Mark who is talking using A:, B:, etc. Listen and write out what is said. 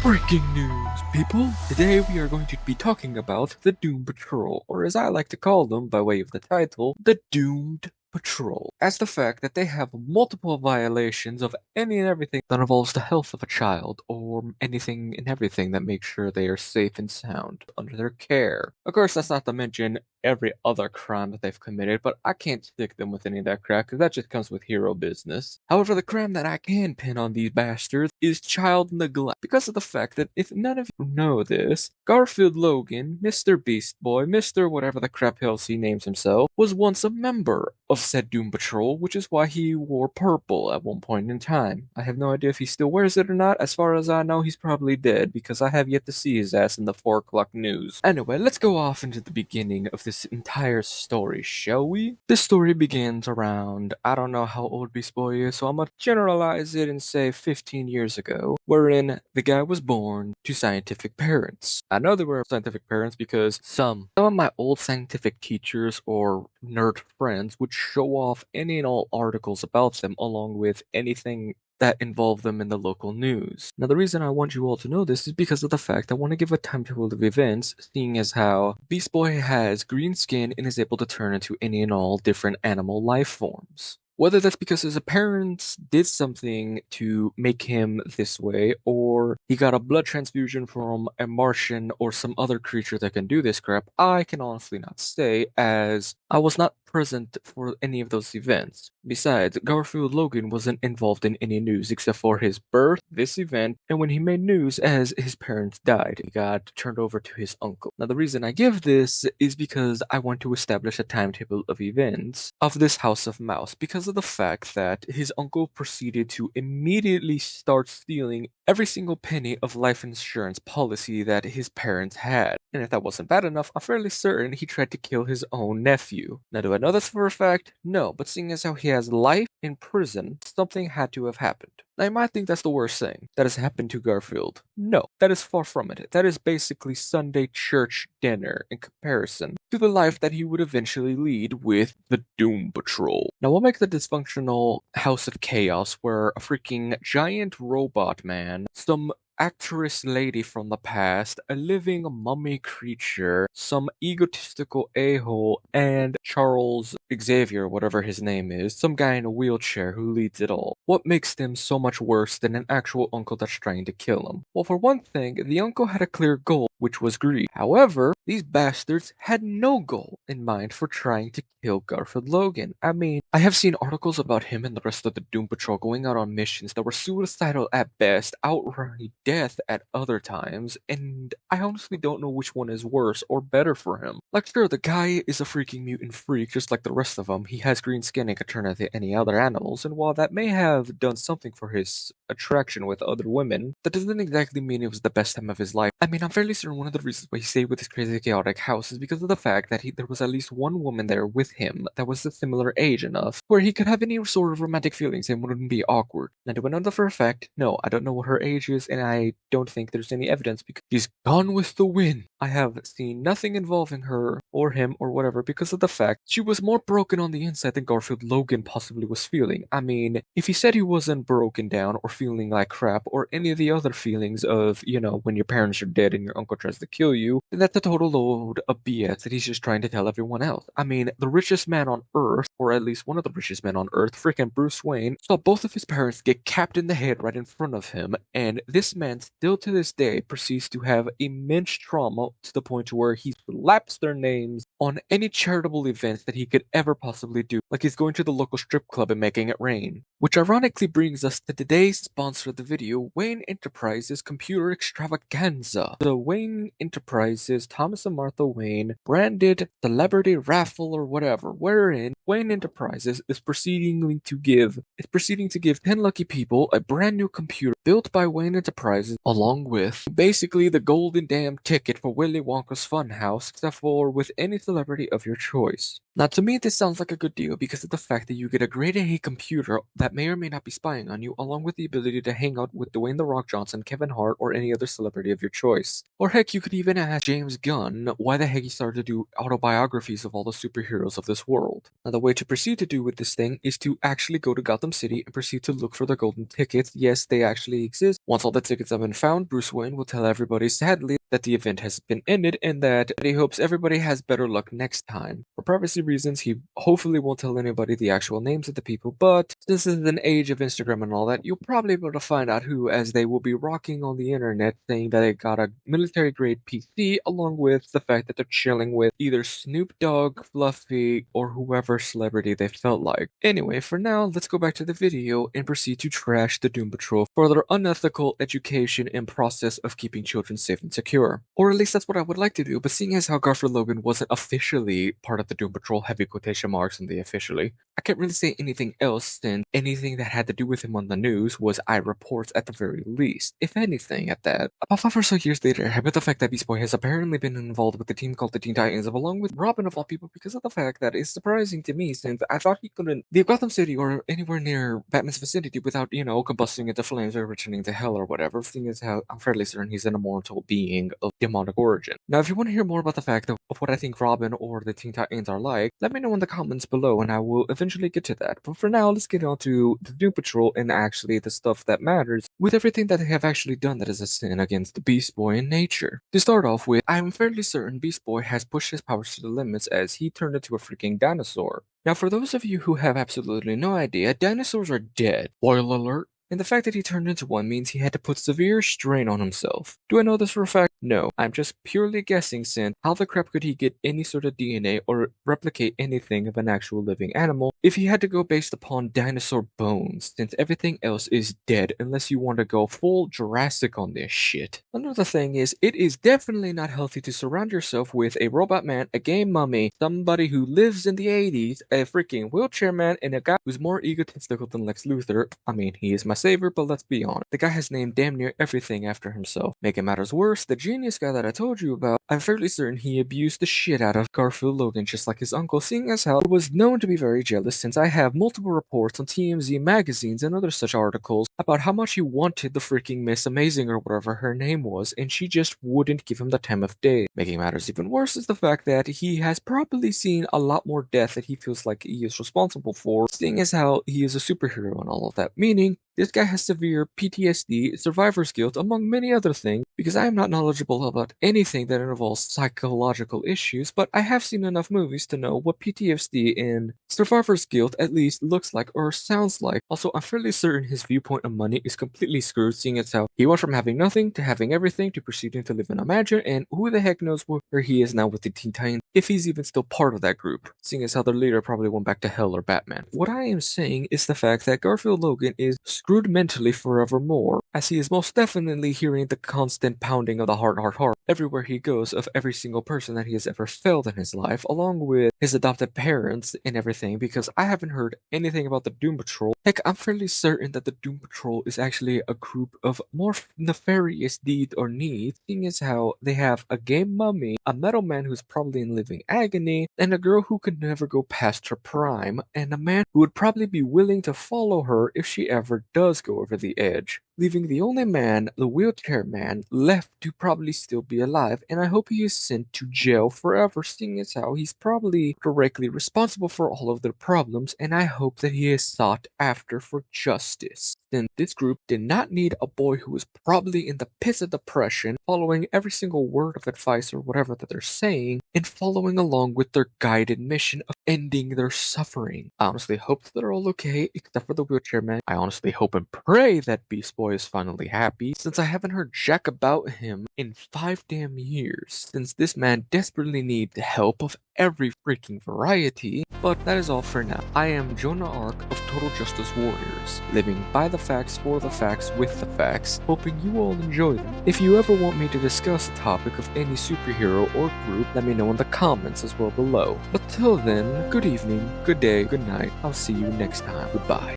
A: Breaking news, people! Today we are going to be talking about the Doom Patrol, or as I like to call them by way of the title, the Doomed Patrol, as the fact that they have multiple violations of any and everything that involves the health of a child, or anything and everything that makes sure they are safe and sound under their care. Of course, that's not to mention every other crime that they've committed, but I can't stick them with any of that crap because that just comes with hero business. However, the crime that I can pin on these bastards is child neglect, because of the fact that if none of you know this, Garfield Logan, Mr. Beast Boy, Mr. whatever the crap else he names himself, was once a member of said Doom Patrol, which is why he wore purple at one point in time. I have no idea if he still wears it or not. As far as I know, he's probably dead, because I have yet to see his ass in the 4 o'clock news. Anyway, let's go off into the beginning of this entire story, shall we? This story begins around, I don't know how old Beast Boy is, so I'm gonna generalize it and say 15 years ago, wherein the guy was born to scientific parents. I know they were scientific parents because some of my old scientific teachers or nerd friends would show off any and all articles about them along with anything that involve them in the local news. Now, the reason I want you all to know this is because of the fact I want to give a timetable of events, seeing as how Beast Boy has green skin and is able to turn into any and all different animal life forms. Whether that's because his parents did something to make him this way, or he got a blood transfusion from a Martian or some other creature that can do this crap, I can honestly not say, as I was not present for any of those events. Besides, Garfield Logan wasn't involved in any news except for his birth, this event, and when he made news as his parents died. He got turned over to his uncle. Now, the reason I give this is because I want to establish a timetable of events of this House of Mouse, because of the fact that his uncle proceeded to immediately start stealing every single penny of life insurance policy that his parents had. And if that wasn't bad enough, I'm fairly certain he tried to kill his own nephew. Now, do I know this for a fact? No, but seeing as how he has life in prison, something had to have happened. Now, you might think that's the worst thing that has happened to Garfield. No, that is far from it. That is basically Sunday church dinner in comparison to the life that he would eventually lead with the Doom Patrol. Now, what makes the dysfunctional House of Chaos where a freaking giant robot man, some actress lady from the past, a living mummy creature, some egotistical a-hole, and Charles Xavier, whatever his name is, some guy in a wheelchair who leads it all. What makes them so much worse than an actual uncle that's trying to kill him? Well, for one thing, the uncle had a clear goal, which was greed. However, these bastards had no goal in mind for trying to kill Garfield Logan. I mean, I have seen articles about him and the rest of the Doom Patrol going out on missions that were suicidal at best, outright death at other times, and I honestly don't know which one is worse or better for him. Like, sure, the guy is a freaking mutant freak just like the rest of them. He has green skin and can turn into any other animals, and while that may have done something for his attraction with other women, that doesn't exactly mean it was the best time of his life. I mean, I'm fairly certain one of the reasons why he stayed with his crazy chaotic house is because of the fact that there was at least one woman there with him that was a similar age enough where he could have any sort of romantic feelings and wouldn't be awkward. Now, do I know that for a fact? No, I don't know what her age is, and I don't think there's any evidence because she's gone with the wind. I have seen nothing involving her or him or whatever because of the fact she was more broken on the inside than Garfield Logan possibly was feeling. I mean, if he said he wasn't broken down or feeling like crap or any of the other feelings of, when your parents are dead and your uncle tries to kill you, then that's a total load of BS that he's just trying to tell everyone else. I mean, the richest man on Earth, or at least one of the richest men on Earth, freaking Bruce Wayne, saw both of his parents get capped in the head right in front of him, and this man still to this day proceeds to have immense trauma to the point where he slaps their names on any charitable events that he could ever possibly do, like he's going to the local strip club and making it rain. Which ironically brings us to today's sponsor of the video, Wayne Enterprises Computer Extravaganza. The Wayne Enterprises Thomas and Martha Wayne branded celebrity raffle or whatever, wherein Wayne Enterprises is proceeding to give 10 lucky people a brand new computer built by Wayne Enterprises, along with basically the golden damn ticket for Willy Wonka's Funhouse, except for with any celebrity of your choice. Now, to me, this sounds like a good deal because of the fact that you get a grade A computer that may or may not be spying on you, along with the ability to hang out with Dwayne The Rock Johnson, Kevin Hart, or any other celebrity of your choice. Or heck, you could even ask James Gunn why the heck he started to do autobiographies of all the superheroes of this world. Now, the way to proceed to do with this thing is to actually go to Gotham City and proceed to look for the golden tickets. Yes, they actually exist. Once all the tickets have been found, Bruce Wayne will tell everybody sadly that the event has been ended and that he hopes everybody has better luck next time. For privacy reasons, he hopefully won't tell anybody the actual names of the people, but since this is an age of Instagram and all that, you'll probably be able to find out who, as they will be rocking on the internet saying that they got a military grade PC, along with the fact that they're chilling with either Snoop Dogg, Fluffy, or whoever celebrity they felt like. Anyway, for now, let's go back to the video and proceed to trash the Doom Patrol for their unethical education and process of keeping children safe and secure. Or at least that's what I would like to do, but seeing as how Garfield Logan wasn't officially part of the Doom Patrol, heavy quotation marks in the officially, I can't really say anything else than anything that had to do with him on the news was I reports at the very least, if anything at that. About 5 or so years later, I bet the fact that Beast Boy has apparently been involved with the team called the Teen Titans, along with Robin of all people, because of the fact that it's surprising to me since I thought he couldn't leave Gotham City or anywhere near Batman's vicinity without, combusting into flames or returning to hell or whatever, seeing as how I'm fairly certain he's an immortal being of demonic origin. Now, if you want to hear more about the fact of what I think Robin or the Teen Titans are like, let me know in the comments below and I will eventually get to that. But for now, let's get on to the Doom Patrol and actually the stuff that matters with everything that they have actually done that is a sin against the Beast Boy in nature. To start off with, I'm fairly certain Beast Boy has pushed his powers to the limits as he turned into a freaking dinosaur. Now, for those of you who have absolutely no idea, dinosaurs are dead. Spoiler alert. And the fact that he turned into one means he had to put severe strain on himself. Do I know this for a fact? No. I'm just purely guessing since how the crap could he get any sort of DNA or replicate anything of an actual living animal if he had to go based upon dinosaur bones, since everything else is dead unless you want to go full Jurassic on this shit. Another thing is, it is definitely not healthy to surround yourself with a robot man, a game mummy, somebody who lives in the 80s, a freaking wheelchair man, and a guy who's more egotistical than Lex Luthor. I mean, he is my savior, but let's be honest. The guy has named damn near everything after himself. Making matters worse, the genius guy that I told you about, I'm fairly certain he abused the shit out of Garfield Logan just like his uncle, seeing as how he was known to be very jealous since I have multiple reports on TMZ magazines and other such articles about how much he wanted the freaking Miss Amazing or whatever her name was, and she just wouldn't give him the time of day. Making matters even worse is the fact that he has probably seen a lot more death that he feels like he is responsible for, seeing as how he is a superhero and all of that, meaning this guy has severe PTSD, survivor's guilt, among many other things, because I am not knowledgeable about anything that involves psychological issues, but I have seen enough movies to know what PTSD and survivor's guilt at least looks like or sounds like. Also, I'm fairly certain his viewpoint on money is completely screwed, seeing as how he went from having nothing to having everything to proceeding to live in a mansion, and who the heck knows where he is now with the Teen Titans, if he's even still part of that group, seeing as how their leader probably went back to hell or Batman. What I am saying is the fact that Garfield Logan is screwed mentally forevermore, as he is most definitely hearing the constant pounding of the heart everywhere he goes of every single person that he has ever failed in his life, along with his adopted parents and everything, because I haven't heard anything about the Doom Patrol. Heck, I'm fairly certain that the Doom Patrol is actually a group of more nefarious deeds or needs, seeing as how they have a game mummy, a metal man who's probably in living agony, and a girl who could never go past her prime, and a man who would probably be willing to follow her if she ever does go over the edge, leaving the only man, the wheelchair man, left to probably still be alive, and I hope he is sent to jail forever, seeing as how he's probably directly responsible for all of their problems, and I hope that he is sought after for justice. Then this group did not need a boy who was probably in the pits of depression, following every single word of advice or whatever that they're saying, and following along with their guided mission of ending their suffering. I honestly hope that they're all okay, except for the wheelchair man. I honestly hope and pray that Beast Boy is finally happy, since I haven't heard jack about him in 5 damn years, since this man desperately needs help of every freaking variety. But that is all for now. I am Jonah Ark of Total Justice Warriors, living by the facts, for the facts, with the facts, hoping you all enjoy them. If you ever want me to discuss a topic of any superhero or group, let me know in the comments as well below. But till then, good evening, good day, good night. I'll see you next time. Goodbye.